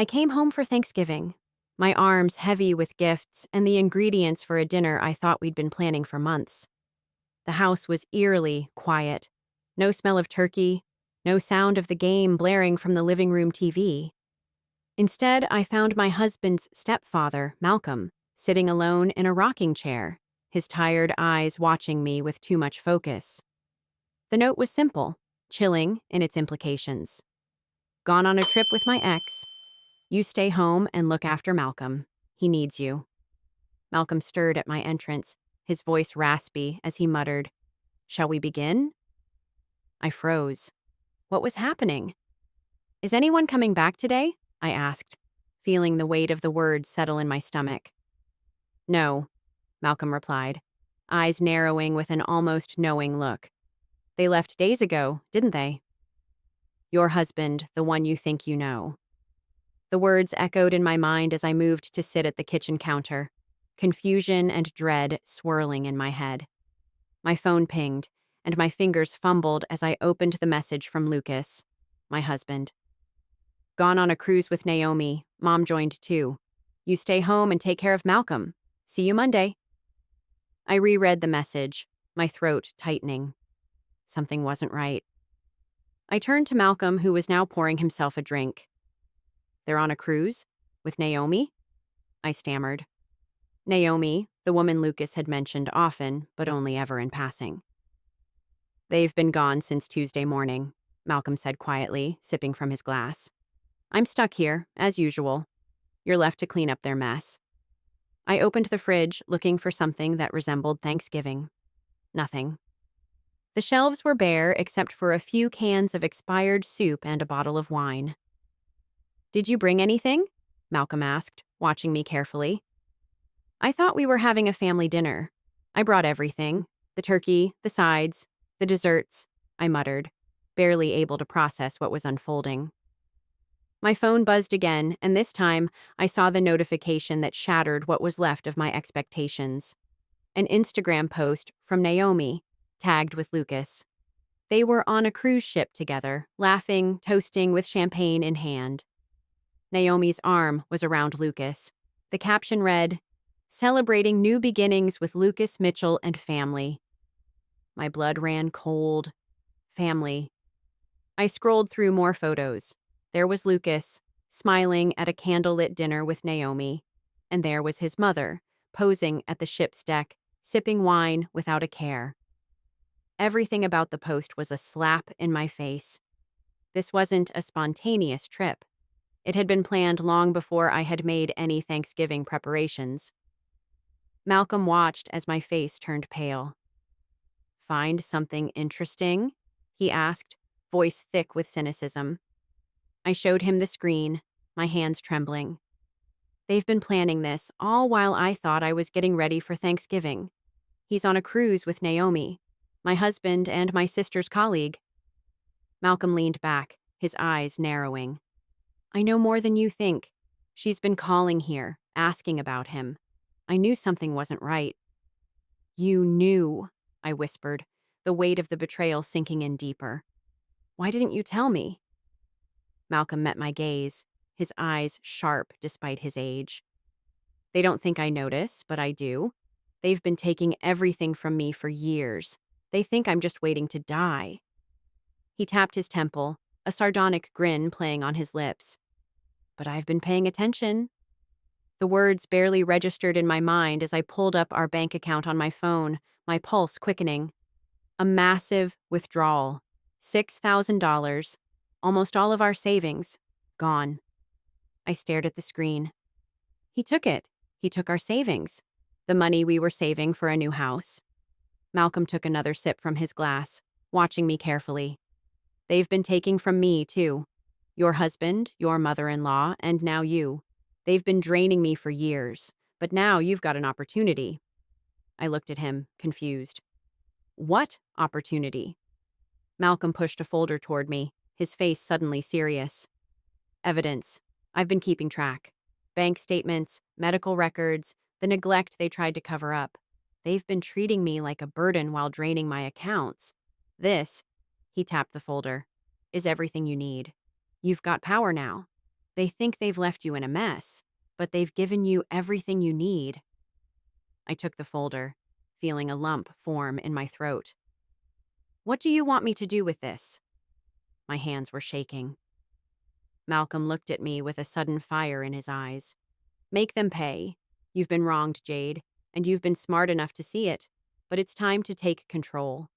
I came home for Thanksgiving, my arms heavy with gifts and the ingredients for a dinner I thought we'd been planning for months. The house was eerily quiet. No smell of turkey, no sound of the game blaring from the living room TV. Instead, I found my husband's stepfather, Malcolm, sitting alone in a rocking chair, his tired eyes watching me with too much focus. The note was simple, chilling in its implications. Gone on a trip with my ex. You stay home and look after Malcolm. He needs you. Malcolm stirred at my entrance, his voice raspy as he muttered, "Shall we begin?" I froze. What was happening? "Is anyone coming back today?" I asked, feeling the weight of the words settle in my stomach. "No," Malcolm replied, eyes narrowing with an almost knowing look. "They left days ago, didn't they?" "Your husband, the one you think you know." The words echoed in my mind as I moved to sit at the kitchen counter, confusion and dread swirling in my head. My phone pinged, and my fingers fumbled as I opened the message from Lucas, my husband. "Gone on a cruise with Naomi. Mom joined too. You stay home and take care of Malcolm. See you Monday." I reread the message, my throat tightening. Something wasn't right. I turned to Malcolm, who was now pouring himself a drink. "They're on a cruise? With Naomi?" I stammered. Naomi, the woman Lucas had mentioned often, but only ever in passing. "They've been gone since Tuesday morning," Malcolm said quietly, sipping from his glass. "I'm stuck here, as usual. You're left to clean up their mess." I opened the fridge, looking for something that resembled Thanksgiving. Nothing. The shelves were bare except for a few cans of expired soup and a bottle of wine. "Did you bring anything?" Malcolm asked, watching me carefully. "I thought we were having a family dinner. I brought everything. The turkey, the sides, the desserts," I muttered, barely able to process what was unfolding. My phone buzzed again, and this time I saw the notification that shattered what was left of my expectations. An Instagram post from Naomi, tagged with Lucas. They were on a cruise ship together, laughing, toasting with champagne in hand. Naomi's arm was around Lucas. The caption read, "Celebrating new beginnings with Lucas Mitchell and family." My blood ran cold. Family. I scrolled through more photos. There was Lucas, smiling at a candlelit dinner with Naomi, and there was his mother, posing at the ship's deck, sipping wine without a care. Everything about the post was a slap in my face. This wasn't a spontaneous trip. It had been planned long before I had made any Thanksgiving preparations. Malcolm watched as my face turned pale. "Find something interesting?" he asked, voice thick with cynicism. I showed him the screen, my hands trembling. "They've been planning this, all while I thought I was getting ready for Thanksgiving. He's on a cruise with Naomi, my husband and my sister's colleague." Malcolm leaned back, his eyes narrowing. "I know more than you think. She's been calling here, asking about him. I knew something wasn't right." "You knew," I whispered, the weight of the betrayal sinking in deeper. "Why didn't you tell me?" Malcolm met my gaze, his eyes sharp despite his age. "They don't think I notice, but I do. They've been taking everything from me for years. They think I'm just waiting to die." He tapped his temple, a sardonic grin playing on his lips. "But I've been paying attention." The words barely registered in my mind as I pulled up our bank account on my phone, my pulse quickening. A massive withdrawal. $6,000. Almost all of our savings. Gone. I stared at the screen. "He took it. He took our savings. The money we were saving for a new house." Malcolm took another sip from his glass, watching me carefully. "They've been taking from me, too. Your husband, your mother-in-law, and now you. They've been draining me for years, but now you've got an opportunity." I looked at him, confused. "What opportunity?" Malcolm pushed a folder toward me, his face suddenly serious. "Evidence. I've been keeping track. Bank statements, medical records, the neglect they tried to cover up. They've been treating me like a burden while draining my accounts. This," he tapped the folder, "is everything you need. You've got power now." They think they've left you in a mess, but they've given you everything you need. I took the folder, feeling a lump form in my throat. What do you want me to do with this? My hands were shaking. Malcolm looked at me with a sudden fire in his eyes. Make them pay. You've been wronged, Jade, and you've been smart enough to see it, but it's time to take control.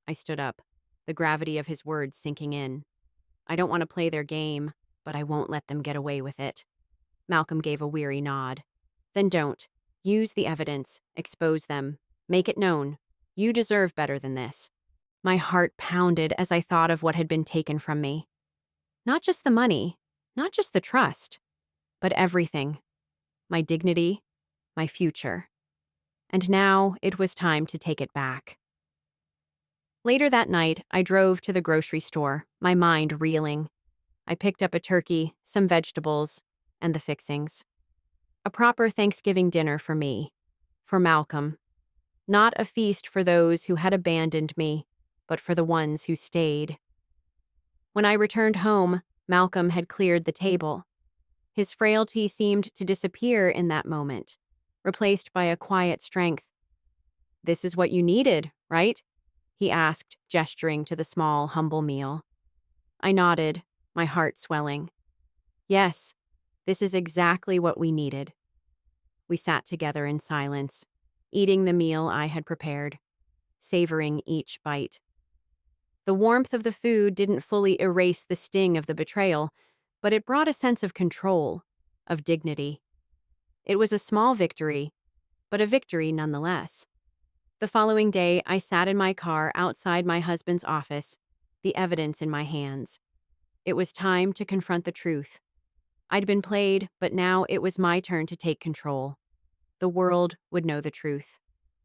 I stood up, the gravity of his words sinking in. I don't want to play their game, but I won't let them get away with it. Malcolm gave a weary nod. Then don't. Use the evidence. Expose them. Make it known. You deserve better than this. My heart pounded as I thought of what had been taken from me. Not just the money, not just the trust, but everything. My dignity, my future. And now it was time to take it back. Later that night, I drove to the grocery store, my mind reeling. I picked up a turkey, some vegetables, and the fixings. A proper Thanksgiving dinner for me, for Malcolm. Not a feast for those who had abandoned me, but for the ones who stayed. When I returned home, Malcolm had cleared the table. His frailty seemed to disappear in that moment, replaced by a quiet strength. "This is what you needed, right?" he asked, gesturing to the small, humble meal. I nodded, my heart swelling. Yes, this is exactly what we needed. We sat together in silence, eating the meal I had prepared, savoring each bite. The warmth of the food didn't fully erase the sting of the betrayal, but it brought a sense of control, of dignity. It was a small victory, but a victory nonetheless. The following day, I sat in my car outside my husband's office, the evidence in my hands. It was time to confront the truth. I'd been played, but now it was my turn to take control. The world would know the truth,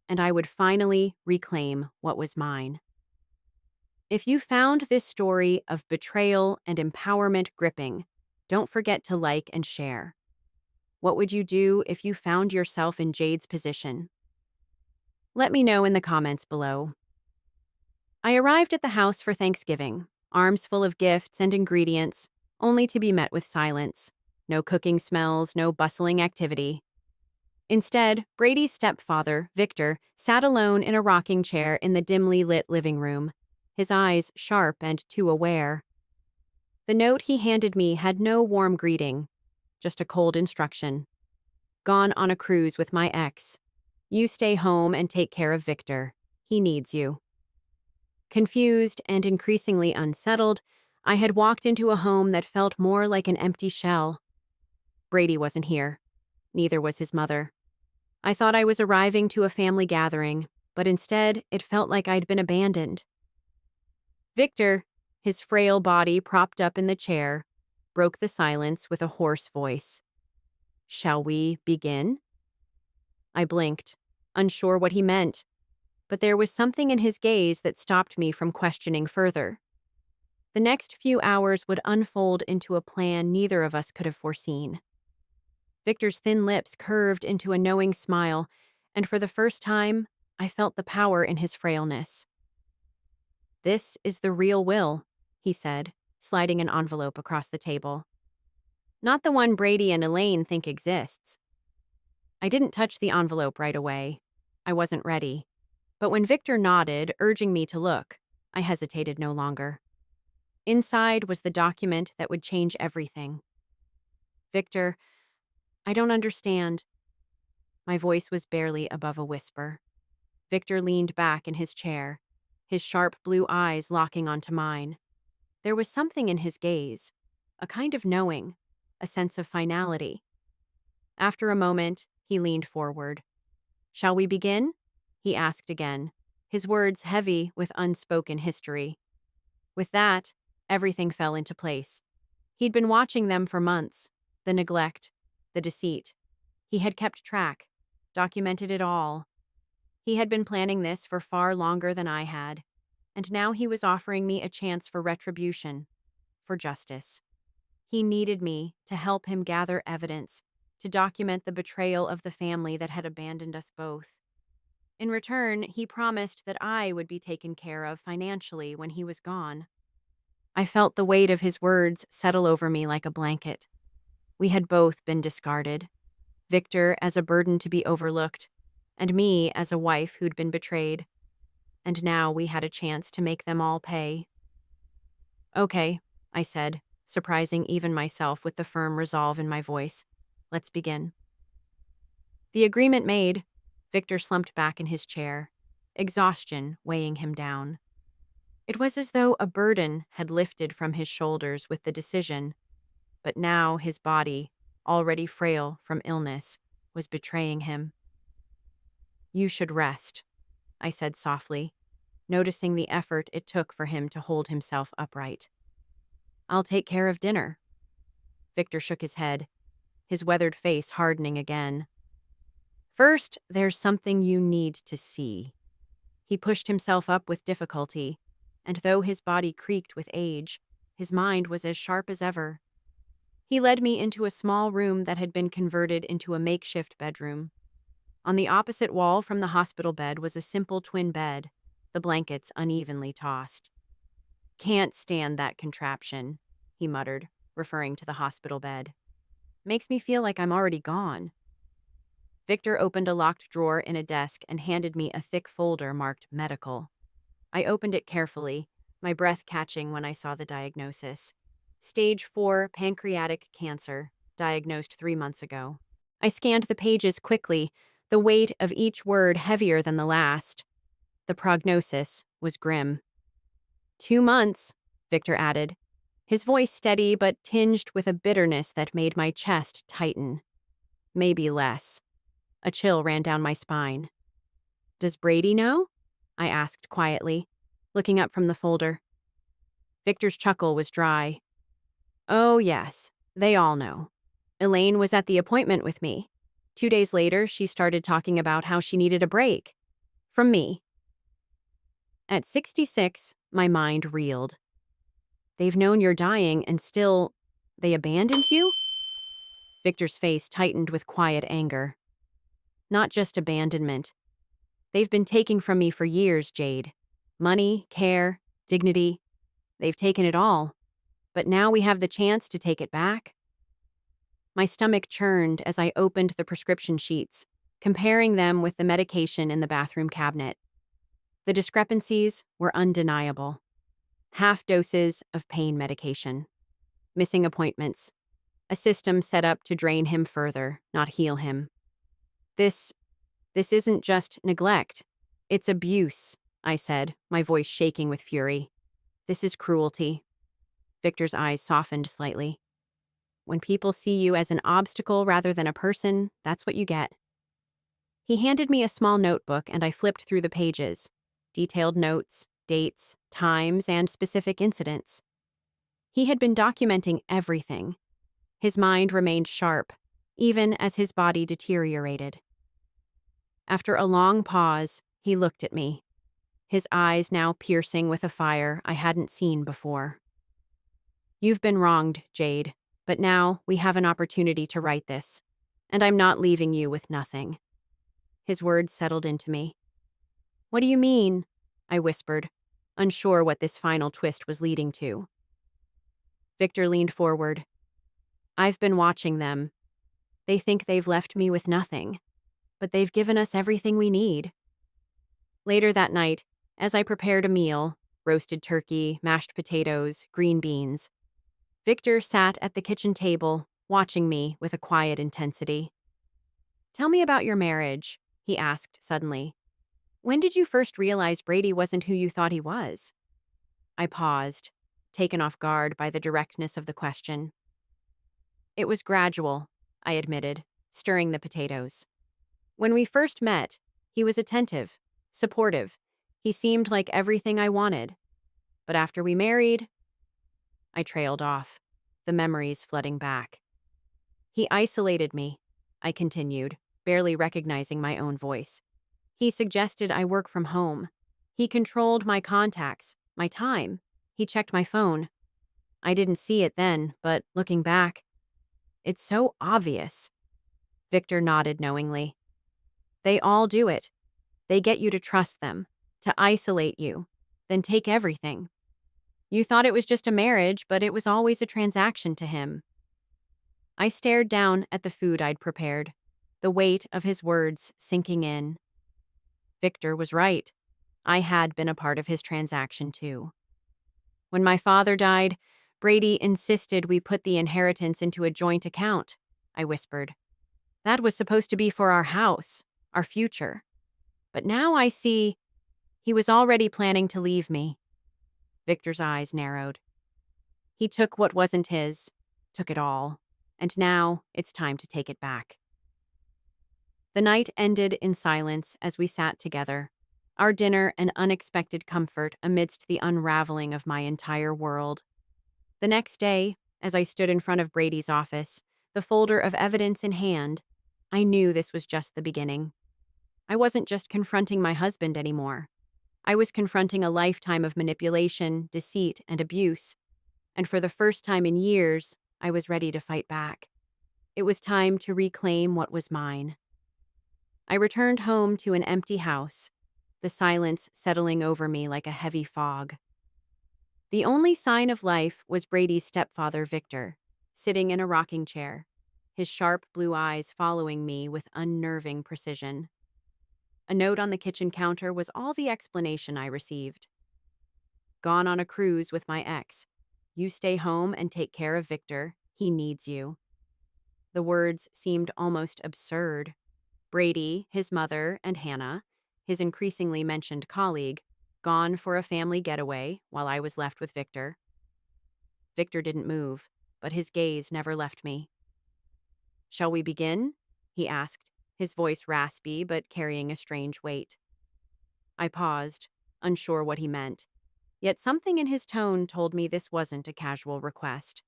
and I would finally reclaim what was mine. If you found this story of betrayal and empowerment gripping, don't forget to like and share. What would you do if you found yourself in Jade's position? Let me know in the comments below. I arrived at the house for Thanksgiving, arms full of gifts and ingredients, only to be met with silence. No cooking smells, no bustling activity. Instead, Brady's stepfather, Victor, sat alone in a rocking chair in the dimly lit living room, his eyes sharp and too aware. The note he handed me had no warm greeting, just a cold instruction. Gone on a cruise with my ex. You stay home and take care of Victor. He needs you. Confused and increasingly unsettled, I had walked into a home that felt more like an empty shell. Brady wasn't here. Neither was his mother. I thought I was arriving to a family gathering, but instead it felt like I'd been abandoned. Victor, his frail body propped up in the chair, broke the silence with a hoarse voice. "Shall we begin?" I blinked, unsure what he meant, but there was something in his gaze that stopped me from questioning further. The next few hours would unfold into a plan neither of us could have foreseen. Victor's thin lips curved into a knowing smile, and for the first time, I felt the power in his frailness. "This is the real will," he said, sliding an envelope across the table. "Not the one Brady and Elaine think exists." I didn't touch the envelope right away. I wasn't ready. But when Victor nodded, urging me to look, I hesitated no longer. Inside was the document that would change everything. "Victor, I don't understand." My voice was barely above a whisper. Victor leaned back in his chair, his sharp blue eyes locking onto mine. There was something in his gaze, a kind of knowing, a sense of finality. After a moment, he leaned forward. "Shall we begin?" he asked again, his words heavy with unspoken history. With that, everything fell into place. He'd been watching them for months, the neglect, the deceit. He had kept track, documented it all. He had been planning this for far longer than I had, and now he was offering me a chance for retribution, for justice. He needed me to help him gather evidence, to document the betrayal of the family that had abandoned us both. In return, he promised that I would be taken care of financially when he was gone. I felt the weight of his words settle over me like a blanket. We had both been discarded. Victor as a burden to be overlooked, and me as a wife who'd been betrayed. And now we had a chance to make them all pay. Okay, I said, surprising even myself with the firm resolve in my voice. Let's begin. The agreement made, Victor slumped back in his chair, exhaustion weighing him down. It was as though a burden had lifted from his shoulders with the decision, but now his body, already frail from illness, was betraying him. You should rest, I said softly, noticing the effort it took for him to hold himself upright. I'll take care of dinner. Victor shook his head, his weathered face hardening again. First, there's something you need to see. He pushed himself up with difficulty, and though his body creaked with age, his mind was as sharp as ever. He led me into a small room that had been converted into a makeshift bedroom. On the opposite wall from the hospital bed was a simple twin bed, the blankets unevenly tossed. Can't stand that contraption, he muttered, referring to the hospital bed. Makes me feel like I'm already gone. Victor opened a locked drawer in a desk and handed me a thick folder marked medical. I opened it carefully, my breath catching when I saw the diagnosis. Stage 4 pancreatic cancer, diagnosed 3 months ago. I scanned the pages quickly, the weight of each word heavier than the last. The prognosis was grim. 2 months, Victor added, his voice steady but tinged with a bitterness that made my chest tighten. Maybe less. A chill ran down my spine. Does Brady know? I asked quietly, looking up from the folder. Victor's chuckle was dry. Oh, yes, they all know. Elaine was at the appointment with me. 2 days later, she started talking about how she needed a break. From me. At 66, my mind reeled. They've known you're dying and still, they abandoned you? Victor's face tightened with quiet anger. Not just abandonment. They've been taking from me for years, Jade. Money, care, dignity. They've taken it all. But now we have the chance to take it back. My stomach churned as I opened the prescription sheets, comparing them with the medication in the bathroom cabinet. The discrepancies were undeniable. Half doses of pain medication. Missing appointments. A system set up to drain him further, not heal him. This isn't just neglect. It's abuse, I said, my voice shaking with fury. This is cruelty. Victor's eyes softened slightly. When people see you as an obstacle rather than a person, that's what you get. He handed me a small notebook and I flipped through the pages. Detailed notes, dates, times, and specific incidents. He had been documenting everything. His mind remained sharp, even as his body deteriorated. After a long pause, he looked at me, his eyes now piercing with a fire I hadn't seen before. You've been wronged, Jade, but now we have an opportunity to right this, and I'm not leaving you with nothing. His words settled into me. What do you mean? I whispered, unsure what this final twist was leading to. Victor leaned forward. I've been watching them. They think they've left me with nothing, but they've given us everything we need. Later that night, as I prepared a meal, roasted turkey, mashed potatoes, green beans, Victor sat at the kitchen table, watching me with a quiet intensity. Tell me about your marriage, he asked suddenly. When did you first realize Brady wasn't who you thought he was? I paused, taken off guard by the directness of the question. It was gradual, I admitted, stirring the potatoes. When we first met, he was attentive, supportive. He seemed like everything I wanted. But after we married, I trailed off, the memories flooding back. He isolated me, I continued, barely recognizing my own voice. He suggested I work from home. He controlled my contacts, my time. He checked my phone. I didn't see it then, but looking back, it's so obvious. Victor nodded knowingly. They all do it. They get you to trust them, to isolate you, then take everything. You thought it was just a marriage, but it was always a transaction to him. I stared down at the food I'd prepared, the weight of his words sinking in. Victor was right. I had been a part of his transaction too. When my father died, Brady insisted we put the inheritance into a joint account, I whispered. That was supposed to be for our house, our future. But now I see he was already planning to leave me. Victor's eyes narrowed. He took what wasn't his, took it all, and now it's time to take it back. The night ended in silence as we sat together, our dinner an unexpected comfort amidst the unraveling of my entire world. The next day, as I stood in front of Brady's office, the folder of evidence in hand, I knew this was just the beginning. I wasn't just confronting my husband anymore. I was confronting a lifetime of manipulation, deceit, and abuse. And for the first time in years, I was ready to fight back. It was time to reclaim what was mine. I returned home to an empty house, the silence settling over me like a heavy fog. The only sign of life was Brady's stepfather, Victor, sitting in a rocking chair, his sharp blue eyes following me with unnerving precision. A note on the kitchen counter was all the explanation I received. Gone on a cruise with my ex. You stay home and take care of Victor. He needs you. The words seemed almost absurd. Brady, his mother, and Hannah, his increasingly mentioned colleague, gone for a family getaway while I was left with Victor. Victor didn't move, but his gaze never left me. Shall we begin? He asked, his voice raspy but carrying a strange weight. I paused, unsure what he meant. Yet something in his tone told me this wasn't a casual request.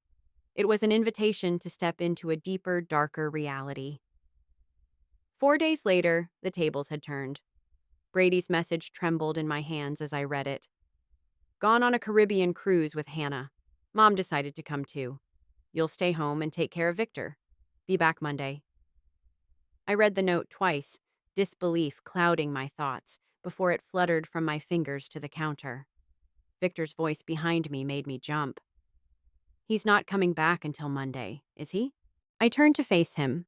It was an invitation to step into a deeper, darker reality. 4 days later, the tables had turned. Brady's message trembled in my hands as I read it. Gone on a Caribbean cruise with Hannah. Mom decided to come too. You'll stay home and take care of Victor. Be back Monday. I read the note twice, disbelief clouding my thoughts, before it fluttered from my fingers to the counter. Victor's voice behind me made me jump. He's not coming back until Monday, is he? I turned to face him,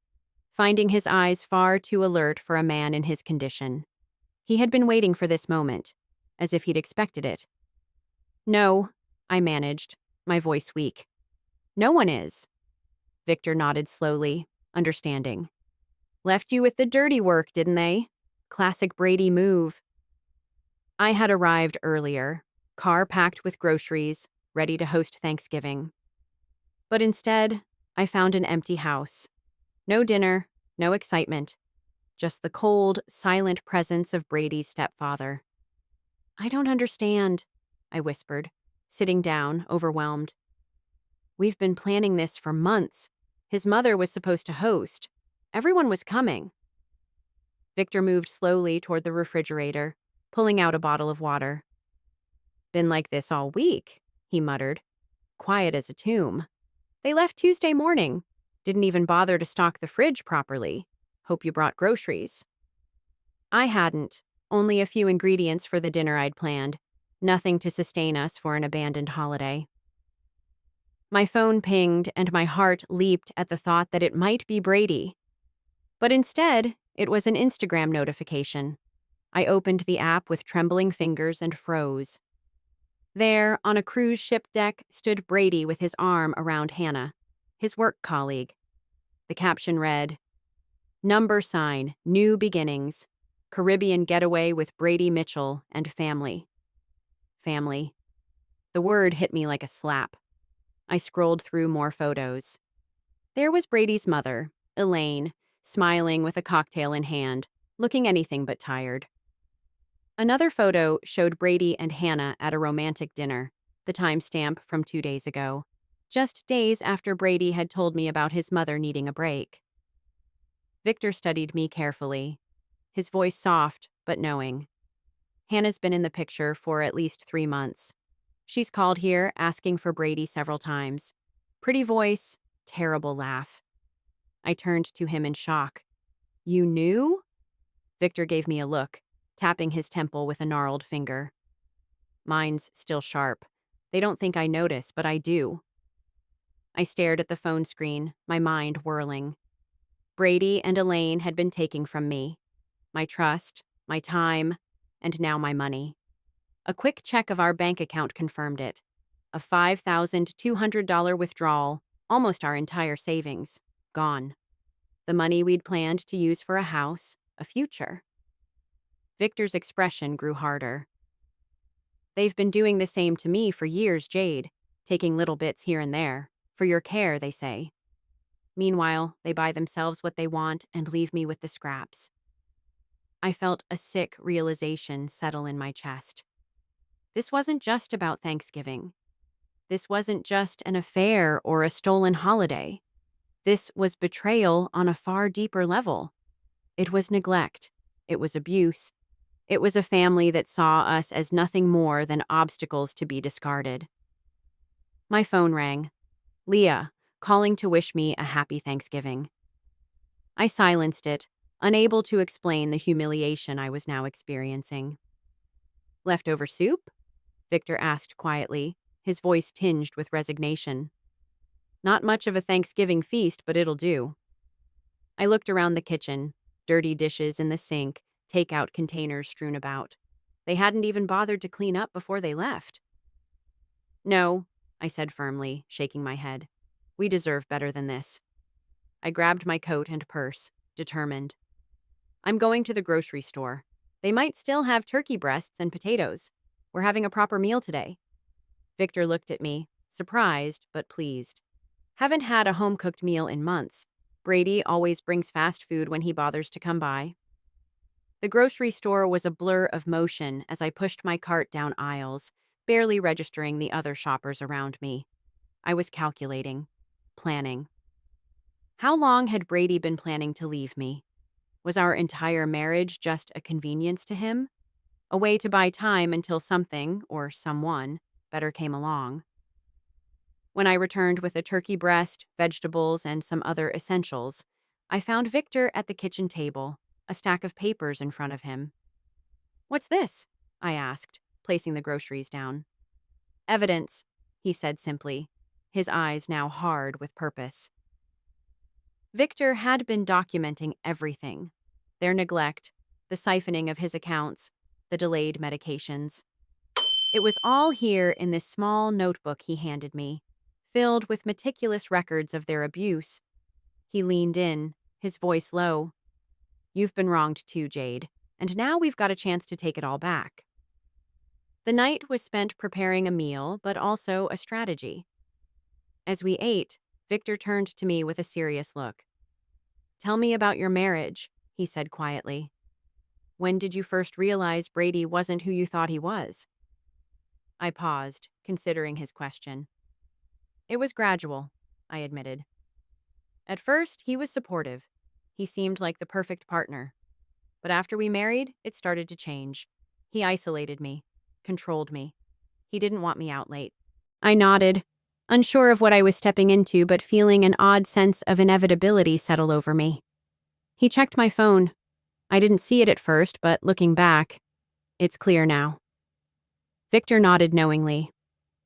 finding his eyes far too alert for a man in his condition. He had been waiting for this moment, as if he'd expected it. No, I managed, my voice weak. No one is. Victor nodded slowly, understanding. Left you with the dirty work, didn't they? Classic Brady move. I had arrived earlier, car packed with groceries, ready to host Thanksgiving. But instead, I found an empty house. No dinner, no excitement, just the cold, silent presence of Brady's stepfather. I don't understand, I whispered, sitting down, overwhelmed. We've been planning this for months. His mother was supposed to host. Everyone was coming. Victor moved slowly toward the refrigerator, pulling out a bottle of water. Been like this all week, he muttered, quiet as a tomb. They left Tuesday morning. Didn't even bother to stock the fridge properly. Hope you brought groceries. I hadn't. Only a few ingredients for the dinner I'd planned. Nothing to sustain us for an abandoned holiday. My phone pinged and my heart leaped at the thought that it might be Brady. But instead, it was an Instagram notification. I opened the app with trembling fingers and froze. There, on a cruise ship deck, stood Brady with his arm around Hannah, his work colleague. The caption read, Number sign, new beginnings. Caribbean getaway with Brady Mitchell and family. Family. The word hit me like a slap. I scrolled through more photos. There was Brady's mother, Elaine, smiling with a cocktail in hand, looking anything but tired. Another photo showed Brady and Hannah at a romantic dinner, the timestamp from 2 days ago, just days after Brady had told me about his mother needing a break. Victor studied me carefully, his voice soft but knowing. Hannah's been in the picture for at least 3 months. She's called here asking for Brady several times. Pretty voice, terrible laugh. I turned to him in shock. You knew? Victor gave me a look, tapping his temple with a gnarled finger. Mine's still sharp. They don't think I notice, but I do. I stared at the phone screen, my mind whirling. Brady and Elaine had been taking from me my trust, my time, and now my money. A quick check of our bank account confirmed it. A $5,200 withdrawal, almost our entire savings, gone. The money we'd planned to use for a house, a future. Victor's expression grew harder. They've been doing the same to me for years, Jade, taking little bits here and there. For your care, they say. Meanwhile, they buy themselves what they want and leave me with the scraps. I felt a sick realization settle in my chest. This wasn't just about Thanksgiving. This wasn't just an affair or a stolen holiday. This was betrayal on a far deeper level. It was neglect. It was abuse. It was a family that saw us as nothing more than obstacles to be discarded. My phone rang. Leah, calling to wish me a happy Thanksgiving. I silenced it, unable to explain the humiliation I was now experiencing. Leftover soup? Victor asked quietly, his voice tinged with resignation. Not much of a Thanksgiving feast, but it'll do. I looked around the kitchen, dirty dishes in the sink, takeout containers strewn about. They hadn't even bothered to clean up before they left. No, I said firmly, shaking my head. We deserve better than this. I grabbed my coat and purse, determined. I'm going to the grocery store. They might still have turkey breasts and potatoes. We're having a proper meal today. Victor looked at me, surprised but pleased. Haven't had a home-cooked meal in months. Brady always brings fast food when he bothers to come by. The grocery store was a blur of motion as I pushed my cart down aisles, barely registering the other shoppers around me. I was calculating, planning. How long had Brady been planning to leave me? Was our entire marriage just a convenience to him? A way to buy time until something, or someone, better came along? When I returned with a turkey breast, vegetables, and some other essentials, I found Victor at the kitchen table, a stack of papers in front of him. What's this? I asked, placing the groceries down. Evidence, he said simply, his eyes now hard with purpose. Victor had been documenting everything. Their neglect, the siphoning of his accounts, the delayed medications. It was all here in this small notebook he handed me, filled with meticulous records of their abuse. He leaned in, his voice low. You've been wronged too, Jade, and now we've got a chance to take it all back. The night was spent preparing a meal, but also a strategy. As we ate, Victor turned to me with a serious look. Tell me about your marriage, he said quietly. When did you first realize Brady wasn't who you thought he was? I paused, considering his question. It was gradual, I admitted. At first, he was supportive. He seemed like the perfect partner. But after we married, it started to change. He isolated me, controlled me. He didn't want me out late. I nodded, unsure of what I was stepping into, but feeling an odd sense of inevitability settle over me. He checked my phone. I didn't see it at first, but looking back, it's clear now. Victor nodded knowingly.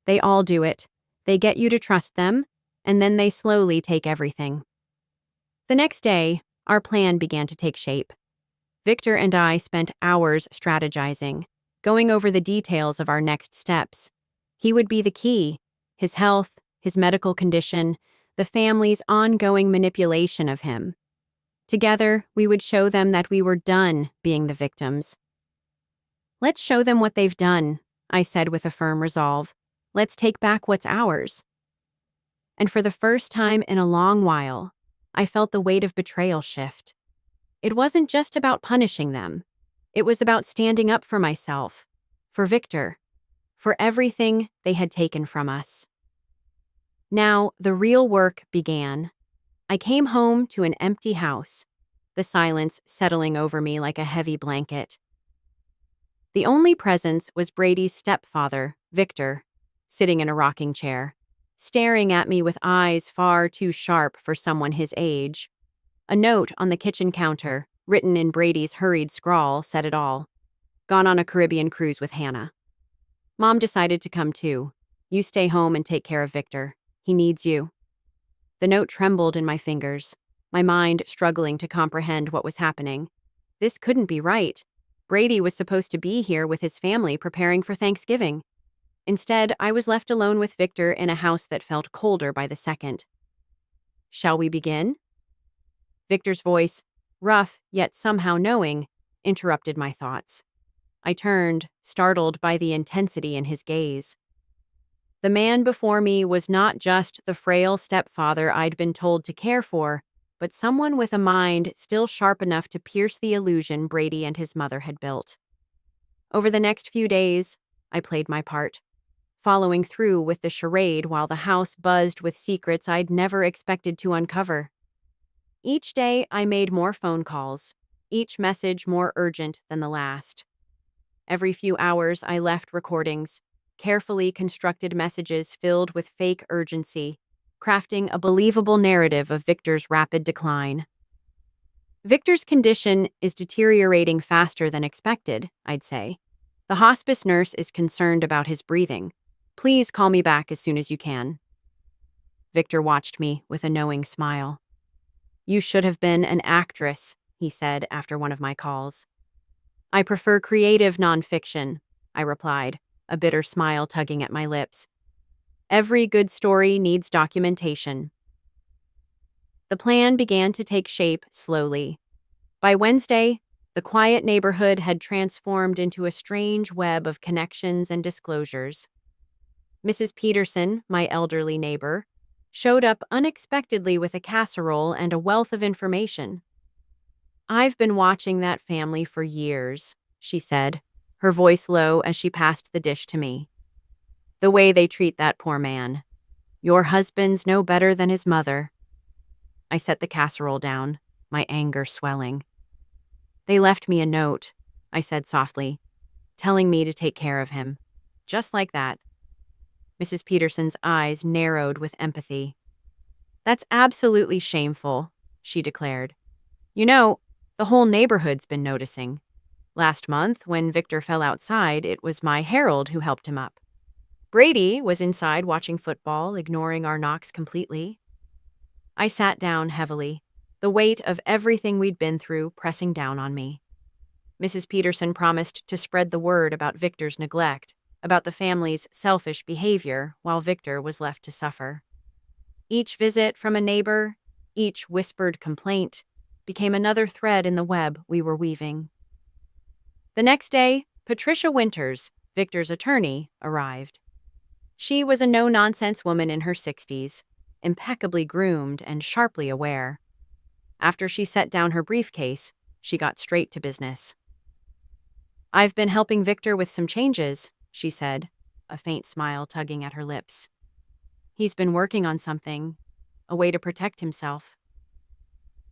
They all do it. They get you to trust them, and then they slowly take everything. The next day, our plan began to take shape. Victor and I spent hours strategizing, going over the details of our next steps. He would be the key: his health, his medical condition, the family's ongoing manipulation of him. Together, we would show them that we were done being the victims. Let's show them what they've done, I said with a firm resolve. Let's take back what's ours. And for the first time in a long while, I felt the weight of betrayal shift. It wasn't just about punishing them. It was about standing up for myself, for Victor, for everything they had taken from us. Now, the real work began. I came home to an empty house, the silence settling over me like a heavy blanket. The only presence was Brady's stepfather, Victor, sitting in a rocking chair, staring at me with eyes far too sharp for someone his age. A note on the kitchen counter, written in Brady's hurried scrawl, said it all. Gone on a Caribbean cruise with Hannah. Mom decided to come too. You stay home and take care of Victor. He needs you. The note trembled in my fingers, my mind struggling to comprehend what was happening. This couldn't be right. Brady was supposed to be here with his family preparing for Thanksgiving. Instead, I was left alone with Victor in a house that felt colder by the second. Shall we begin? Victor's voice, rough yet somehow knowing, interrupted my thoughts. I turned, startled by the intensity in his gaze. The man before me was not just the frail stepfather I'd been told to care for, but someone with a mind still sharp enough to pierce the illusion Brady and his mother had built. Over the next few days, I played my part, following through with the charade while the house buzzed with secrets I'd never expected to uncover. Each day, I made more phone calls, each message more urgent than the last. Every few hours, I left recordings, carefully constructed messages filled with fake urgency, crafting a believable narrative of Victor's rapid decline. Victor's condition is deteriorating faster than expected, I'd say. The hospice nurse is concerned about his breathing. Please call me back as soon as you can. Victor watched me with a knowing smile. You should have been an actress, he said after one of my calls. I prefer creative nonfiction, I replied, a bitter smile tugging at my lips. Every good story needs documentation. The plan began to take shape slowly. By Wednesday, the quiet neighborhood had transformed into a strange web of connections and disclosures. Mrs. Peterson, my elderly neighbor, showed up unexpectedly with a casserole and a wealth of information. I've been watching that family for years, she said, her voice low as she passed the dish to me. The way they treat that poor man. Your husband's no better than his mother. I set the casserole down, my anger swelling. They left me a note, I said softly, telling me to take care of him. Just like that. Mrs. Peterson's eyes narrowed with empathy. That's absolutely shameful, she declared. You know, the whole neighborhood's been noticing. Last month, when Victor fell outside, it was my Harold who helped him up. Brady was inside watching football, ignoring our knocks completely. I sat down heavily, the weight of everything we'd been through pressing down on me. Mrs. Peterson promised to spread the word about Victor's neglect, about the family's selfish behavior while Victor was left to suffer. Each visit from a neighbor, each whispered complaint, became another thread in the web we were weaving. The next day, Patricia Winters, Victor's attorney, arrived. She was a no-nonsense woman in her 60s, impeccably groomed and sharply aware. After she set down her briefcase, she got straight to business. I've been helping Victor with some changes, she said, a faint smile tugging at her lips. He's been working on something, a way to protect himself.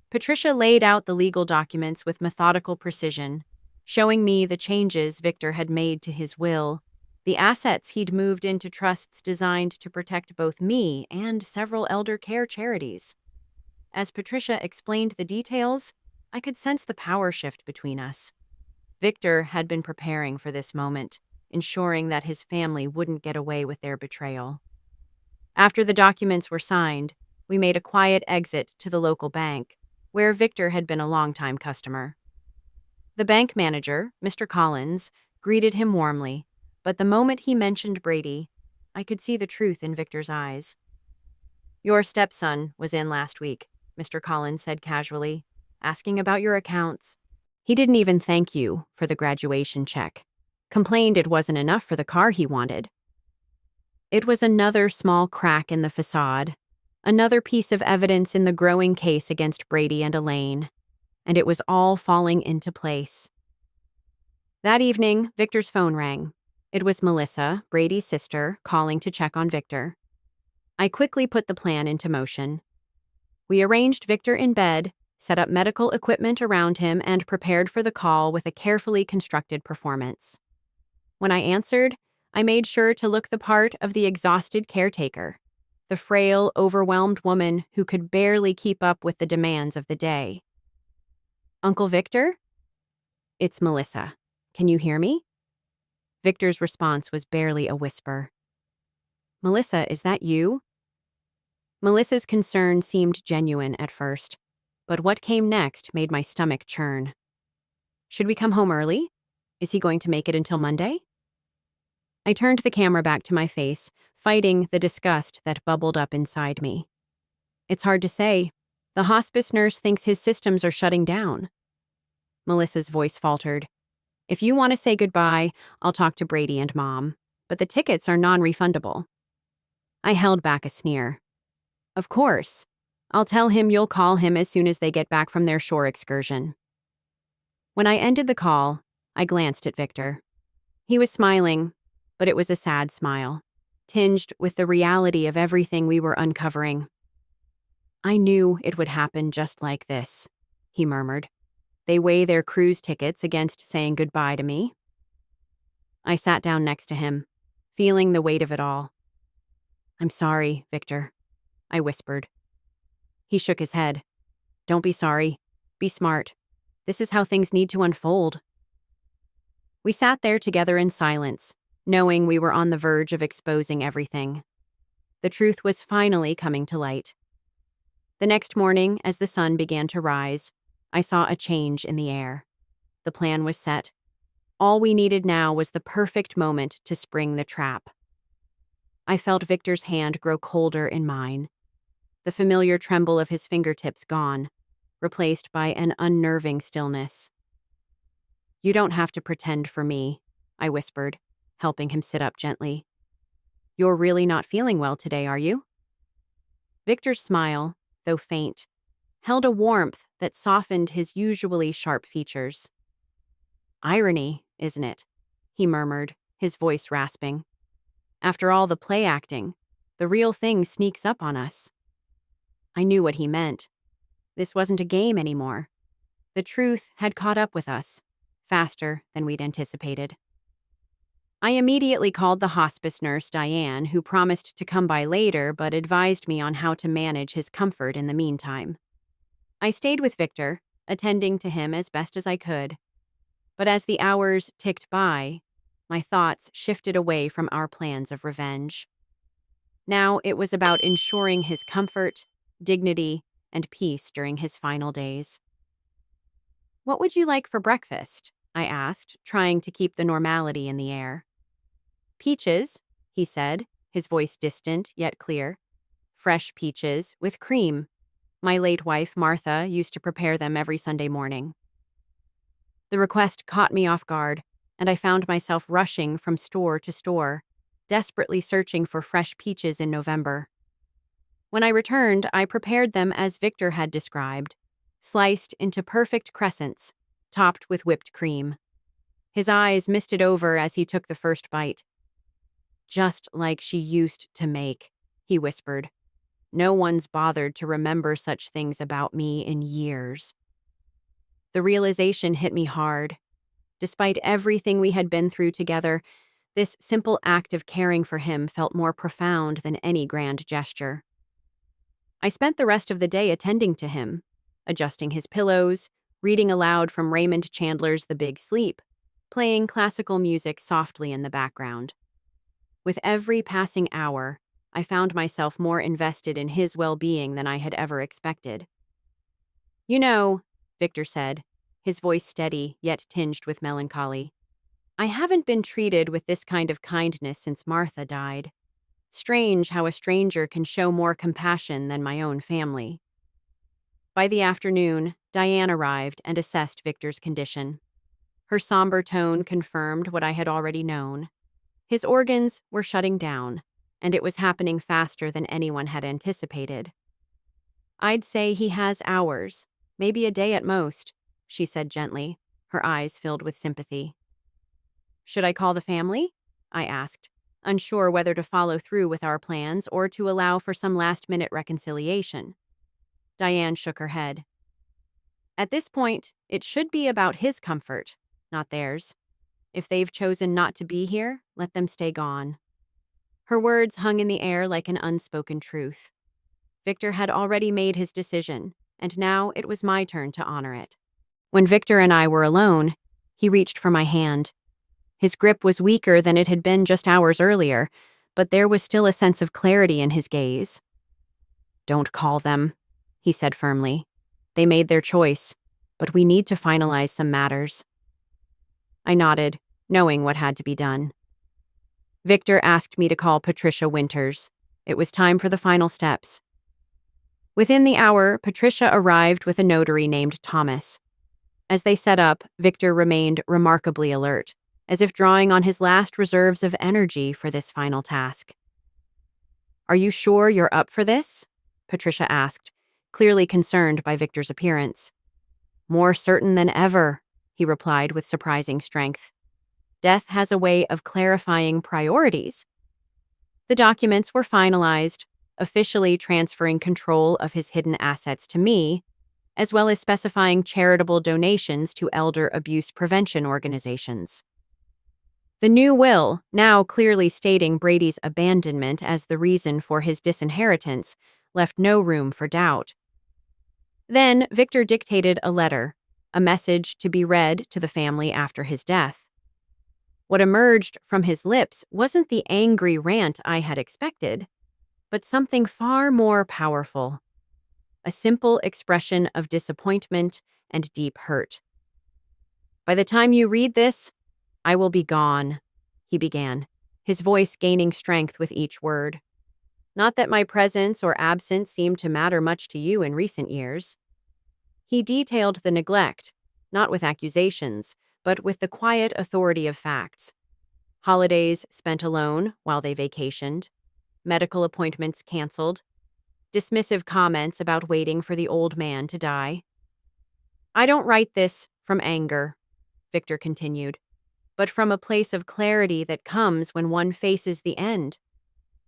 Patricia laid out the legal documents with methodical precision, showing me the changes Victor had made to his will, the assets he'd moved into trusts designed to protect both me and several elder care charities. As Patricia explained the details, I could sense the power shift between us. Victor had been preparing for this moment, ensuring that his family wouldn't get away with their betrayal. After the documents were signed, we made a quiet exit to the local bank, where Victor had been a longtime customer. The bank manager, Mr. Collins, greeted him warmly, but the moment he mentioned Brady, I could see the truth in Victor's eyes. Your stepson was in last week, Mr. Collins said casually, asking about your accounts. He didn't even thank you for the graduation check. Complained it wasn't enough for the car he wanted. It was another small crack in the facade, another piece of evidence in the growing case against Brady and Elaine, and it was all falling into place. That evening, Victor's phone rang. It was Melissa, Brady's sister, calling to check on Victor. I quickly put the plan into motion. We arranged Victor in bed, set up medical equipment around him, and prepared for the call with a carefully constructed performance. When I answered, I made sure to look the part of the exhausted caretaker, the frail, overwhelmed woman who could barely keep up with the demands of the day. Uncle Victor? It's Melissa. Can you hear me? Victor's response was barely a whisper. Melissa, is that you? Melissa's concern seemed genuine at first, but what came next made my stomach churn. Should we come home early? Is he going to make it until Monday? I turned the camera back to my face, fighting the disgust that bubbled up inside me. It's hard to say. The hospice nurse thinks his systems are shutting down. Melissa's voice faltered. If you want to say goodbye, I'll talk to Brady and Mom, but the tickets are non-refundable. I held back a sneer. Of course. I'll tell him you'll call him as soon as they get back from their shore excursion. When I ended the call, I glanced at Victor. He was smiling, but it was a sad smile, tinged with the reality of everything we were uncovering. I knew it would happen just like this, he murmured. They weigh their cruise tickets against saying goodbye to me. I sat down next to him, feeling the weight of it all. I'm sorry, Victor, I whispered. He shook his head. Don't be sorry. Be smart. This is how things need to unfold. We sat there together in silence, knowing we were on the verge of exposing everything. The truth was finally coming to light. The next morning, as the sun began to rise, I saw a change in the air. The plan was set. All we needed now was the perfect moment to spring the trap. I felt Victor's hand grow colder in mine, the familiar tremble of his fingertips gone, replaced by an unnerving stillness. You don't have to pretend for me, I whispered, helping him sit up gently. You're really not feeling well today, are you? Victor's smile, though faint, held a warmth that softened his usually sharp features. Irony, isn't it? He murmured, his voice rasping. After all the play acting, the real thing sneaks up on us. I knew what he meant. This wasn't a game anymore. The truth had caught up with us, faster than we'd anticipated. I immediately called the hospice nurse, Diane, who promised to come by later but advised me on how to manage his comfort in the meantime. I stayed with Victor, attending to him as best as I could. But as the hours ticked by, my thoughts shifted away from our plans of revenge. Now it was about ensuring his comfort, dignity, and peace during his final days. What would you like for breakfast? I asked, trying to keep the normality in the air. Peaches, he said, his voice distant yet clear. Fresh peaches with cream. My late wife, Martha, used to prepare them every Sunday morning. The request caught me off guard, and I found myself rushing from store to store, desperately searching for fresh peaches in November. When I returned, I prepared them as Victor had described, sliced into perfect crescents, topped with whipped cream. His eyes misted over as he took the first bite. Just like she used to make, he whispered. No one's bothered to remember such things about me in years. The realization hit me hard. Despite everything we had been through together, this simple act of caring for him felt more profound than any grand gesture. I spent the rest of the day attending to him, adjusting his pillows, reading aloud from Raymond Chandler's The Big Sleep, playing classical music softly in the background. With every passing hour, I found myself more invested in his well-being than I had ever expected. You know, Victor said, his voice steady yet tinged with melancholy, I haven't been treated with this kind of kindness since Martha died. Strange how a stranger can show more compassion than my own family. By the afternoon, Diane arrived and assessed Victor's condition. Her somber tone confirmed what I had already known. His organs were shutting down, and it was happening faster than anyone had anticipated. I'd say he has hours, maybe a day at most, she said gently, her eyes filled with sympathy. Should I call the family? I asked, unsure whether to follow through with our plans or to allow for some last-minute reconciliation. Diane shook her head. At this point, it should be about his comfort, not theirs. If they've chosen not to be here, let them stay gone. Her words hung in the air like an unspoken truth. Victor had already made his decision, and now it was my turn to honor it. When Victor and I were alone, he reached for my hand. His grip was weaker than it had been just hours earlier, but there was still a sense of clarity in his gaze. "Don't call them," he said firmly. "They made their choice, but we need to finalize some matters." I nodded, knowing what had to be done. Victor asked me to call Patricia Winters. It was time for the final steps. Within the hour, Patricia arrived with a notary named Thomas. As they set up, Victor remained remarkably alert, as if drawing on his last reserves of energy for this final task. "Are you sure you're up for this?" Patricia asked, clearly concerned by Victor's appearance. "More certain than ever," he replied with surprising strength. "Death has a way of clarifying priorities." The documents were finalized, officially transferring control of his hidden assets to me, as well as specifying charitable donations to elder abuse prevention organizations. The new will, now clearly stating Brady's abandonment as the reason for his disinheritance, left no room for doubt. Then Victor dictated a letter, a message to be read to the family after his death. What emerged from his lips wasn't the angry rant I had expected, but something far more powerful. A simple expression of disappointment and deep hurt. "By the time you read this, I will be gone," he began, his voice gaining strength with each word. "Not that my presence or absence seemed to matter much to you in recent years." He detailed the neglect, not with accusations, but with the quiet authority of facts. Holidays spent alone while they vacationed, medical appointments canceled, dismissive comments about waiting for the old man to die. "I don't write this from anger," Victor continued, "but from a place of clarity that comes when one faces the end.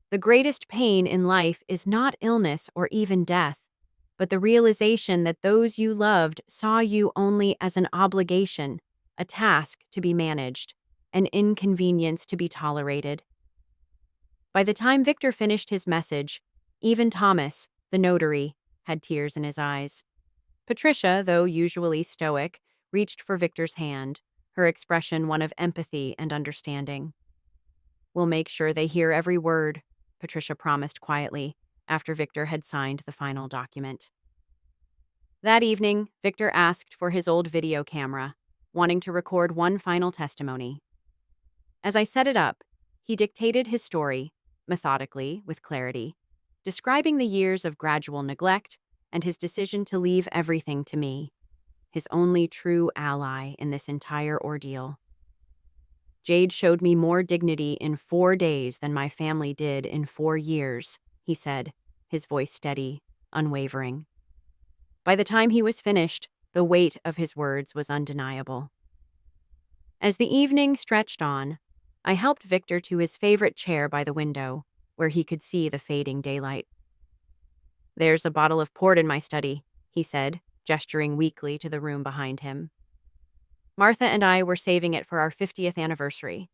The greatest pain in life is not illness or even death, but the realization that those you loved saw you only as an obligation, a task to be managed, an inconvenience to be tolerated." By the time Victor finished his message, even Thomas, the notary, had tears in his eyes. Patricia, though usually stoic, reached for Victor's hand, her expression one of empathy and understanding. "We'll make sure they hear every word," Patricia promised quietly, after Victor had signed the final document. That evening, Victor asked for his old video camera, wanting to record one final testimony. As I set it up, he dictated his story, methodically, with clarity, describing the years of gradual neglect and his decision to leave everything to me, his only true ally in this entire ordeal. "Jade showed me more dignity in 4 days than my family did in 4 years," he said, his voice steady, unwavering. By the time he was finished, the weight of his words was undeniable. As the evening stretched on, I helped Victor to his favorite chair by the window, where he could see the fading daylight. "There's a bottle of port in my study," he said, gesturing weakly to the room behind him. "Martha and I were saving it for our 50th anniversary."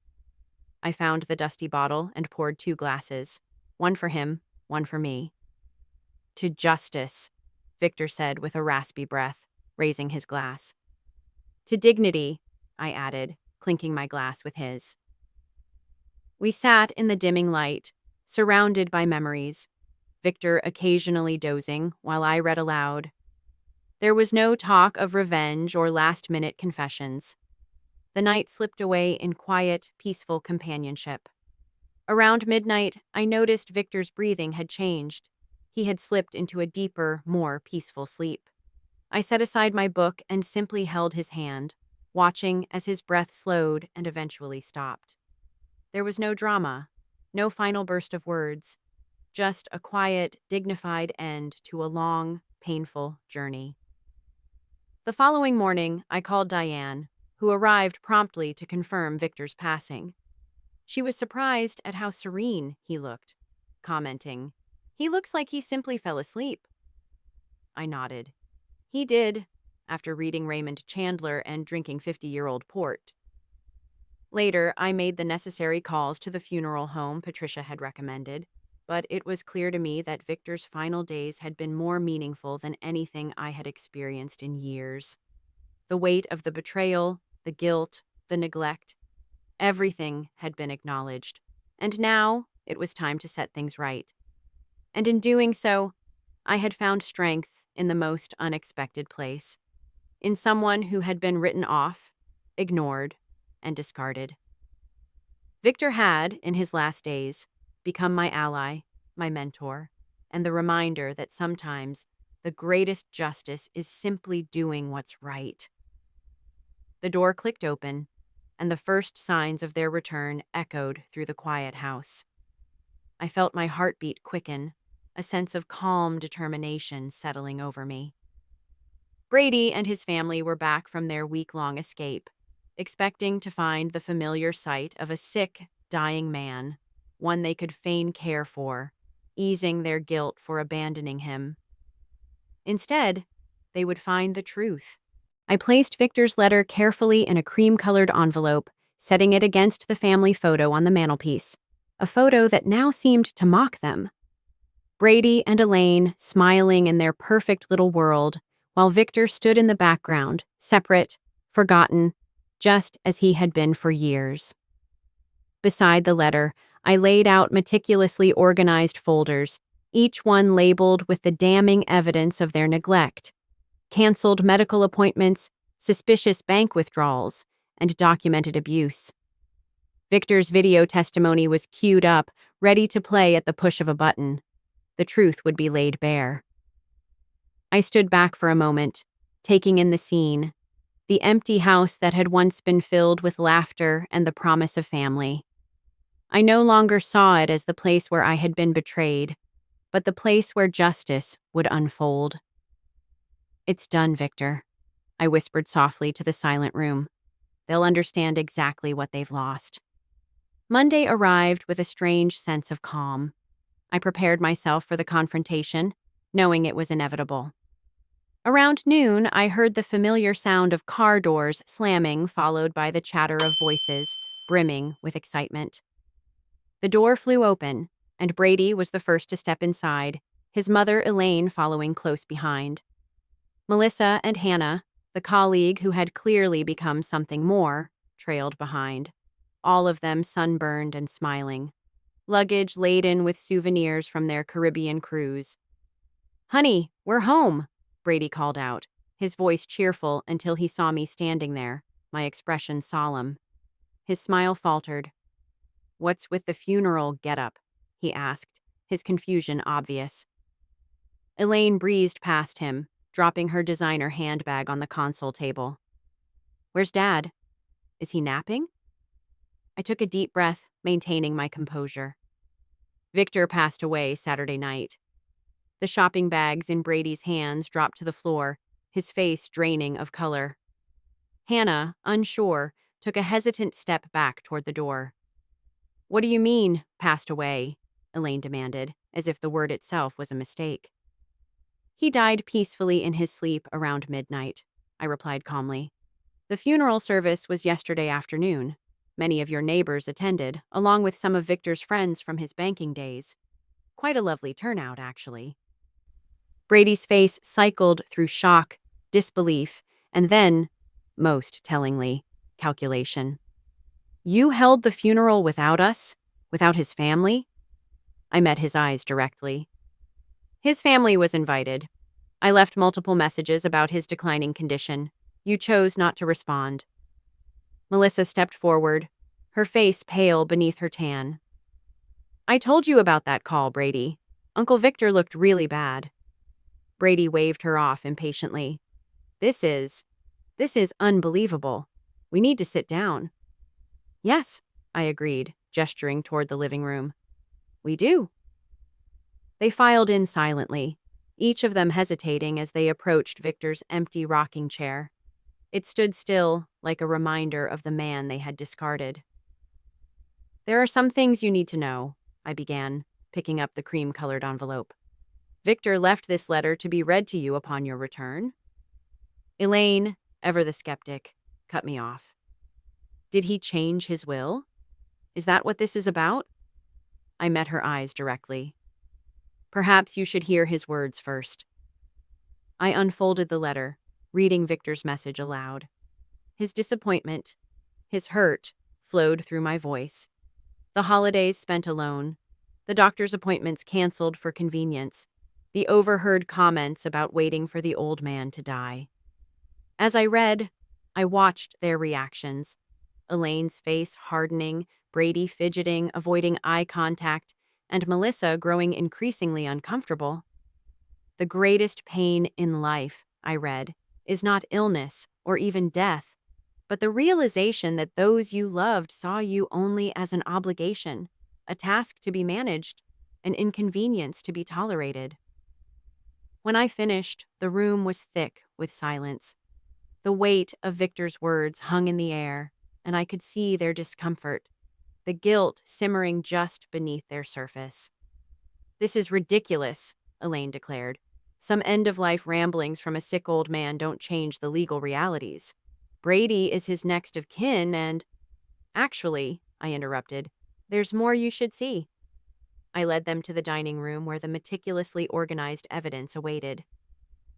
I found the dusty bottle and poured 2 glasses, one for him, one for me. "To justice," Victor said with a raspy breath, raising his glass. "To dignity," I added, clinking my glass with his. We sat in the dimming light, surrounded by memories, Victor occasionally dozing while I read aloud. There was no talk of revenge or last-minute confessions. The night slipped away in quiet, peaceful companionship. Around midnight, I noticed Victor's breathing had changed. He had slipped into a deeper, more peaceful sleep. I set aside my book and simply held his hand, watching as his breath slowed and eventually stopped. There was no drama, no final burst of words, just a quiet, dignified end to a long, painful journey. The following morning, I called Diane, who arrived promptly to confirm Victor's passing. She was surprised at how serene he looked, commenting, "He looks like he simply fell asleep." I nodded. He did, after reading Raymond Chandler and drinking 50-year-old port. Later, I made the necessary calls to the funeral home Patricia had recommended, but it was clear to me that Victor's final days had been more meaningful than anything I had experienced in years. The weight of the betrayal, the guilt, the neglect, everything had been acknowledged, and now, it was time to set things right. And in doing so, I had found strength in the most unexpected place, in someone who had been written off, ignored, and discarded. Victor had, in his last days, become my ally, my mentor, and the reminder that sometimes the greatest justice is simply doing what's right. The door clicked open, and the first signs of their return echoed through the quiet house. I felt my heartbeat quicken, a sense of calm determination settling over me. Brady and his family were back from their week-long escape, expecting to find the familiar sight of a sick, dying man, one they could feign care for, easing their guilt for abandoning him. Instead, they would find the truth. I placed Victor's letter carefully in a cream-colored envelope, setting it against the family photo on the mantelpiece, a photo that now seemed to mock them. Brady and Elaine smiling in their perfect little world, while Victor stood in the background, separate, forgotten, just as he had been for years. Beside the letter, I laid out meticulously organized folders, each one labeled with the damning evidence of their neglect: canceled medical appointments, suspicious bank withdrawals, and documented abuse. Victor's video testimony was queued up, ready to play at the push of a button. The truth would be laid bare. I stood back for a moment, taking in the scene, the empty house that had once been filled with laughter and the promise of family. I no longer saw it as the place where I had been betrayed, but the place where justice would unfold. "It's done, Victor," I whispered softly to the silent room. "They'll understand exactly what they've lost." Monday arrived with a strange sense of calm. I prepared myself for the confrontation, knowing it was inevitable. Around noon, I heard the familiar sound of car doors slamming, followed by the chatter of voices, brimming with excitement. The door flew open, and Brady was the first to step inside, his mother Elaine following close behind. Melissa and Hannah, the colleague who had clearly become something more, trailed behind, all of them sunburned and smiling, luggage laden with souvenirs from their Caribbean cruise. "Honey, we're home," Brady called out, his voice cheerful until he saw me standing there, my expression solemn. His smile faltered. "What's with the funeral getup?" he asked, his confusion obvious. Elaine breezed past him, dropping her designer handbag on the console table. "Where's Dad? Is he napping?" I took a deep breath, maintaining my composure. Victor passed away Saturday night. The shopping bags in Brady's hands dropped to the floor, his face draining of color. Hannah, unsure, took a hesitant step back toward the door. "What do you mean, passed away?" Elaine demanded, as if the word itself was a mistake. "He died peacefully in his sleep around midnight," I replied calmly. "The funeral service was yesterday afternoon. Many of your neighbors attended, along with some of Victor's friends from his banking days. Quite a lovely turnout, actually." Brady's face cycled through shock, disbelief, and then, most tellingly, calculation. "You held the funeral without us? Without his family?" I met his eyes directly. "His family was invited. I left multiple messages about his declining condition. You chose not to respond." Melissa stepped forward, her face pale beneath her tan. "I told you about that call, Brady. Uncle Victor looked really bad." Brady waved her off impatiently. This is unbelievable. We need to sit down." "Yes," I agreed, gesturing toward the living room. "We do." They filed in silently, each of them hesitating as they approached Victor's empty rocking chair. It stood still, like a reminder of the man they had discarded. "There are some things you need to know," I began, picking up the cream-colored envelope. "Victor left this letter to be read to you upon your return." Elaine, ever the skeptic, cut me off. "Did he change his will? Is that what this is about?" I met her eyes directly. "Perhaps you should hear his words first." I unfolded the letter, reading Victor's message aloud. His disappointment, his hurt, flowed through my voice. The holidays spent alone, The doctor's appointments canceled for convenience. The overheard comments about waiting for the old man to die. As I read, I watched their reactions. Elaine's face hardening, Brady fidgeting, avoiding eye contact, and Melissa growing increasingly uncomfortable. The greatest pain in life, I read, is not illness or even death, but the realization that those you loved saw you only as an obligation, a task to be managed, an inconvenience to be tolerated. When I finished, the room was thick with silence. The weight of Victor's words hung in the air, and I could see their discomfort, the guilt simmering just beneath their surface. "This is ridiculous," Elaine declared. "Some end-of-life ramblings from a sick old man don't change the legal realities. Brady is his next of kin and—" "Actually," I interrupted, "there's more you should see." I led them to the dining room where the meticulously organized evidence awaited.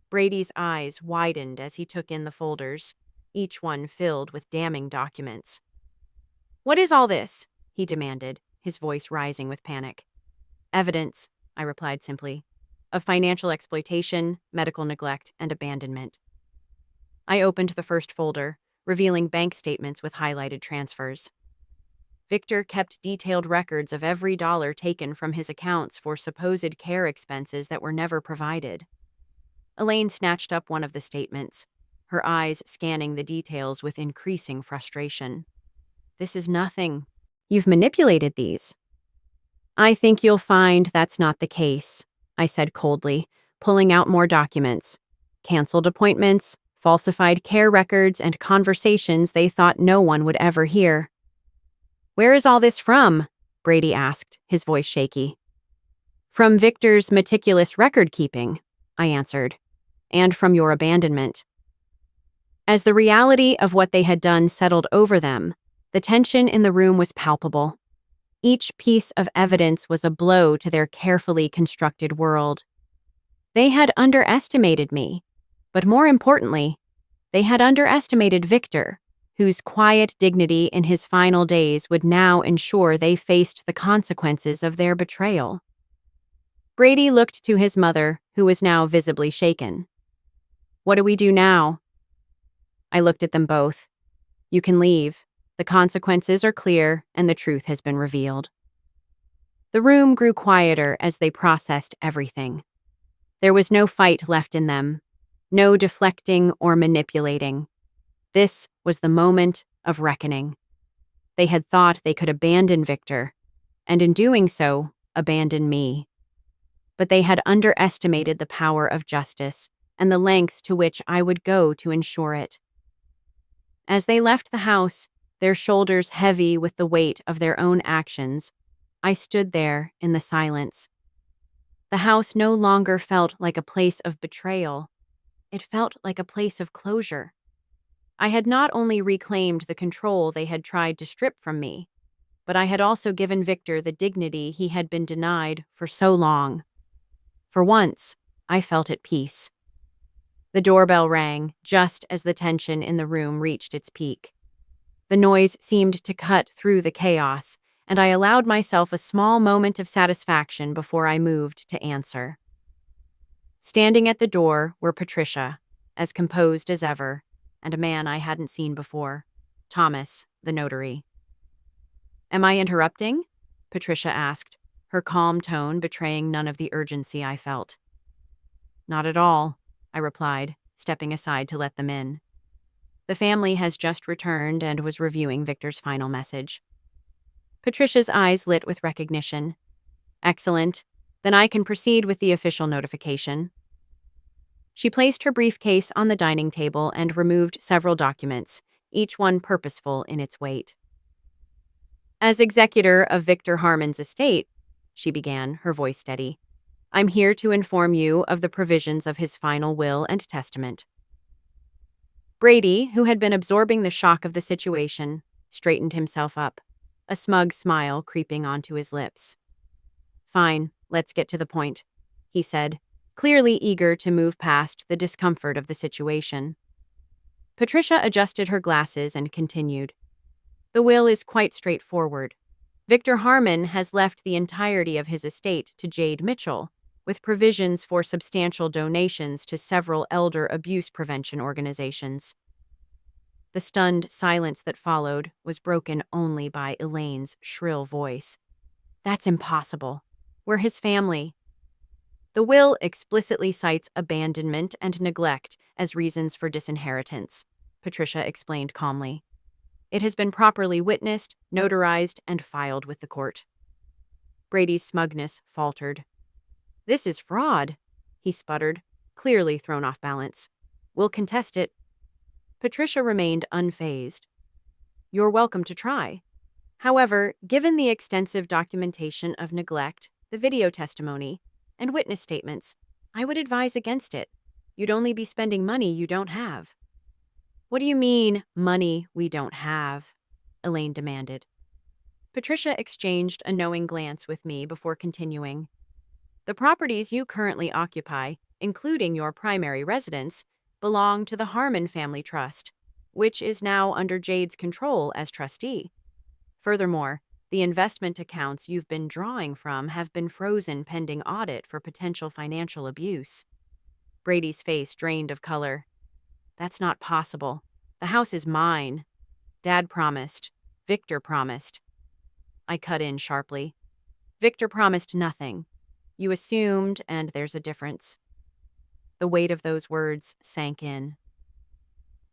Brady's eyes widened as he took in the folders, each one filled with damning documents. "What is all this?" he demanded, his voice rising with panic. "Evidence," I replied simply, "of financial exploitation, medical neglect, and abandonment." I opened the first folder, revealing bank statements with highlighted transfers. Victor kept detailed records of every dollar taken from his accounts for supposed care expenses that were never provided. Elaine snatched up one of the statements, her eyes scanning the details with increasing frustration. "This is nothing. You've manipulated these." "I think you'll find that's not the case," I said coldly, pulling out more documents. Canceled appointments, falsified care records, and conversations they thought no one would ever hear. "Where is all this from?" Brady asked, his voice shaky. "From Victor's meticulous record-keeping," I answered, "and from your abandonment." As the reality of what they had done settled over them, the tension in the room was palpable. Each piece of evidence was a blow to their carefully constructed world. They had underestimated me, but more importantly, they had underestimated Victor, whose quiet dignity in his final days would now ensure they faced the consequences of their betrayal. Brady looked to his mother, who was now visibly shaken. "What do we do now?" I looked at them both. "You can leave. The consequences are clear, and the truth has been revealed." The room grew quieter as they processed everything. There was no fight left in them, no deflecting or manipulating. This was the moment of reckoning. They had thought they could abandon Victor, and in doing so, abandon me. But they had underestimated the power of justice and the lengths to which I would go to ensure it. As they left the house, their shoulders heavy with the weight of their own actions, I stood there in the silence. The house no longer felt like a place of betrayal. It felt like a place of closure. I had not only reclaimed the control they had tried to strip from me, but I had also given Victor the dignity he had been denied for so long. For once, I felt at peace. The doorbell rang just as the tension in the room reached its peak. The noise seemed to cut through the chaos, and I allowed myself a small moment of satisfaction before I moved to answer. Standing at the door were Patricia, as composed as ever, and a man I hadn't seen before, Thomas, the notary. "Am I interrupting?" Patricia asked, her calm tone betraying none of the urgency I felt. "Not at all," I replied, stepping aside to let them in. The family has just returned and was reviewing Victor's final message. Patricia's eyes lit with recognition. "Excellent. Then I can proceed with the official notification." She placed her briefcase on the dining table and removed several documents, each one purposeful in its weight. "As executor of Victor Harmon's estate," she began, her voice steady, "I'm here to inform you of the provisions of his final will and testament." Brady, who had been absorbing the shock of the situation, straightened himself up, a smug smile creeping onto his lips. "Fine, let's get to the point," he said, clearly eager to move past the discomfort of the situation. Patricia adjusted her glasses and continued. "The will is quite straightforward. Victor Harmon has left the entirety of his estate to Jade Mitchell, with provisions for substantial donations to several elder abuse prevention organizations. The stunned silence that followed was broken only by Elaine's shrill voice. That's impossible. We're his family. The will explicitly cites abandonment and neglect as reasons for disinheritance, Patricia explained calmly. It has been properly witnessed, notarized, and filed with the court. Brady's smugness faltered. This is fraud, he sputtered, clearly thrown off balance. We'll contest it. Patricia remained unfazed. You're welcome to try. However, given the extensive documentation of neglect, the video testimony, and witness statements, I would advise against it. You'd only be spending money you don't have. What do you mean, money we don't have? Elaine demanded. Patricia exchanged a knowing glance with me before continuing. The properties you currently occupy, including your primary residence, belong to the Harmon Family Trust, which is now under Jade's control as trustee. Furthermore, the investment accounts you've been drawing from have been frozen pending audit for potential financial abuse. Brady's face drained of color. That's not possible. The house is mine. Dad promised. Victor promised. I cut in sharply. Victor promised nothing. You assumed, and there's a difference. The weight of those words sank in.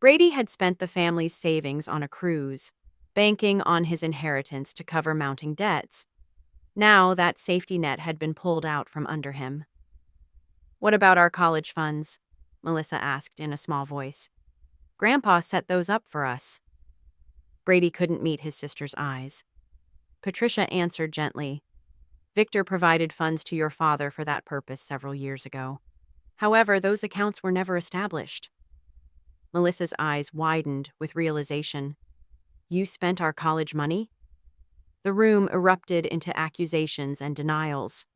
Brady had spent the family's savings on a cruise, banking on his inheritance to cover mounting debts. Now that safety net had been pulled out from under him. What about our college funds? Melissa asked in a small voice. Grandpa set those up for us. Brady couldn't meet his sister's eyes. Patricia answered gently. Victor provided funds to your father for that purpose several years ago. However, those accounts were never established. Melissa's eyes widened with realization. You spent our college money? The room erupted into accusations and denials.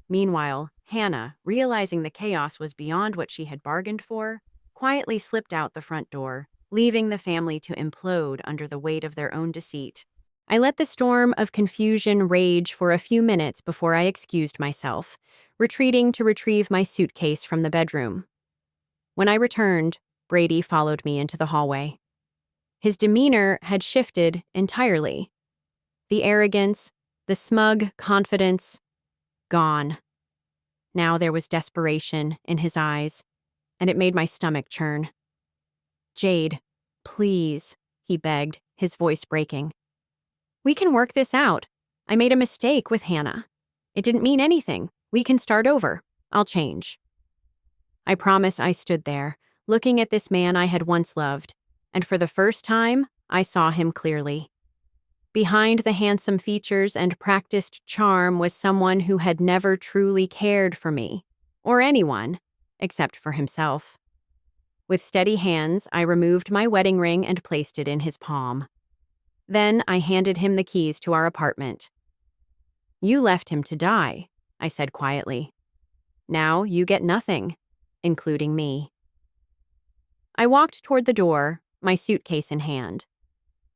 Meanwhile, Hannah, realizing the chaos was beyond what she had bargained for, quietly slipped out the front door, leaving the family to implode under the weight of their own deceit. I let the storm of confusion rage for a few minutes before I excused myself, retreating to retrieve my suitcase from the bedroom. When I returned, Brady followed me into the hallway. His demeanor had shifted entirely. The arrogance, the smug confidence, gone. Now there was desperation in his eyes, and it made my stomach churn. Jade, please, he begged, his voice breaking. We can work this out. I made a mistake with Hannah. It didn't mean anything. We can start over. I'll change. I promise. I stood there, looking at this man I had once loved, and for the first time, I saw him clearly. Behind the handsome features and practiced charm was someone who had never truly cared for me, or anyone, except for himself. With steady hands, I removed my wedding ring and placed it in his palm. Then I handed him the keys to our apartment. You left him to die, I said quietly. Now you get nothing, including me. I walked toward the door, my suitcase in hand.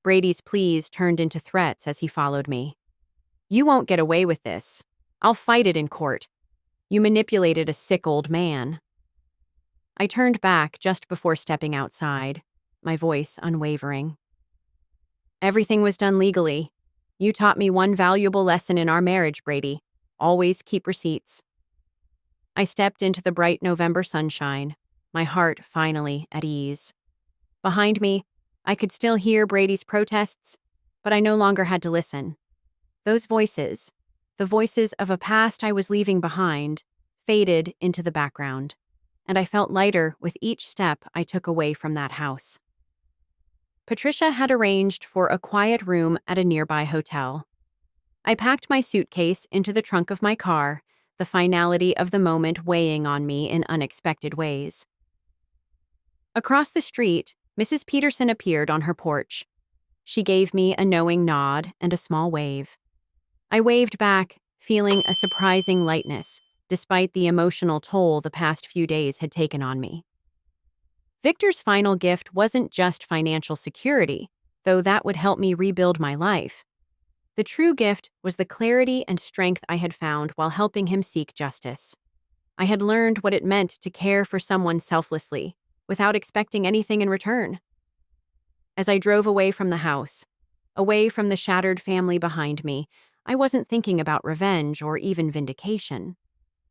Brady's pleas turned into threats as he followed me. You won't get away with this. I'll fight it in court. You manipulated a sick old man. I turned back just before stepping outside, my voice unwavering. Everything was done legally. You taught me one valuable lesson in our marriage, Brady. Always keep receipts. I stepped into the bright November sunshine, my heart finally at ease. Behind me, I could still hear Brady's protests, but I no longer had to listen. Those voices, the voices of a past I was leaving behind, faded into the background, and I felt lighter with each step I took away from that house. Patricia had arranged for a quiet room at a nearby hotel. I packed my suitcase into the trunk of my car, the finality of the moment weighing on me in unexpected ways. Across the street, Mrs. Peterson appeared on her porch. She gave me a knowing nod and a small wave. I waved back, feeling a surprising lightness, despite the emotional toll the past few days had taken on me. Victor's final gift wasn't just financial security, though that would help me rebuild my life. The true gift was the clarity and strength I had found while helping him seek justice. I had learned what it meant to care for someone selflessly, without expecting anything in return. As I drove away from the house, away from the shattered family behind me, I wasn't thinking about revenge or even vindication.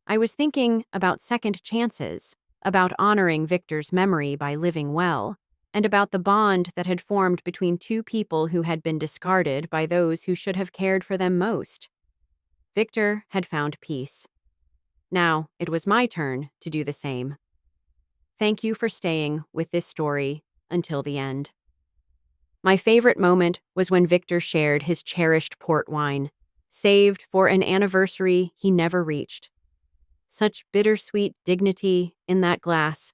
I was thinking about second chances, about honoring Victor's memory by living well, and about the bond that had formed between two people who had been discarded by those who should have cared for them most. Victor had found peace. Now it was my turn to do the same. Thank you for staying with this story until the end. My favorite moment was when Victor shared his cherished port wine, saved for an anniversary he never reached. Such bittersweet dignity in that glass.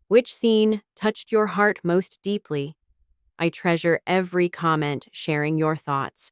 Which scene touched your heart most deeply? I treasure every comment sharing your thoughts.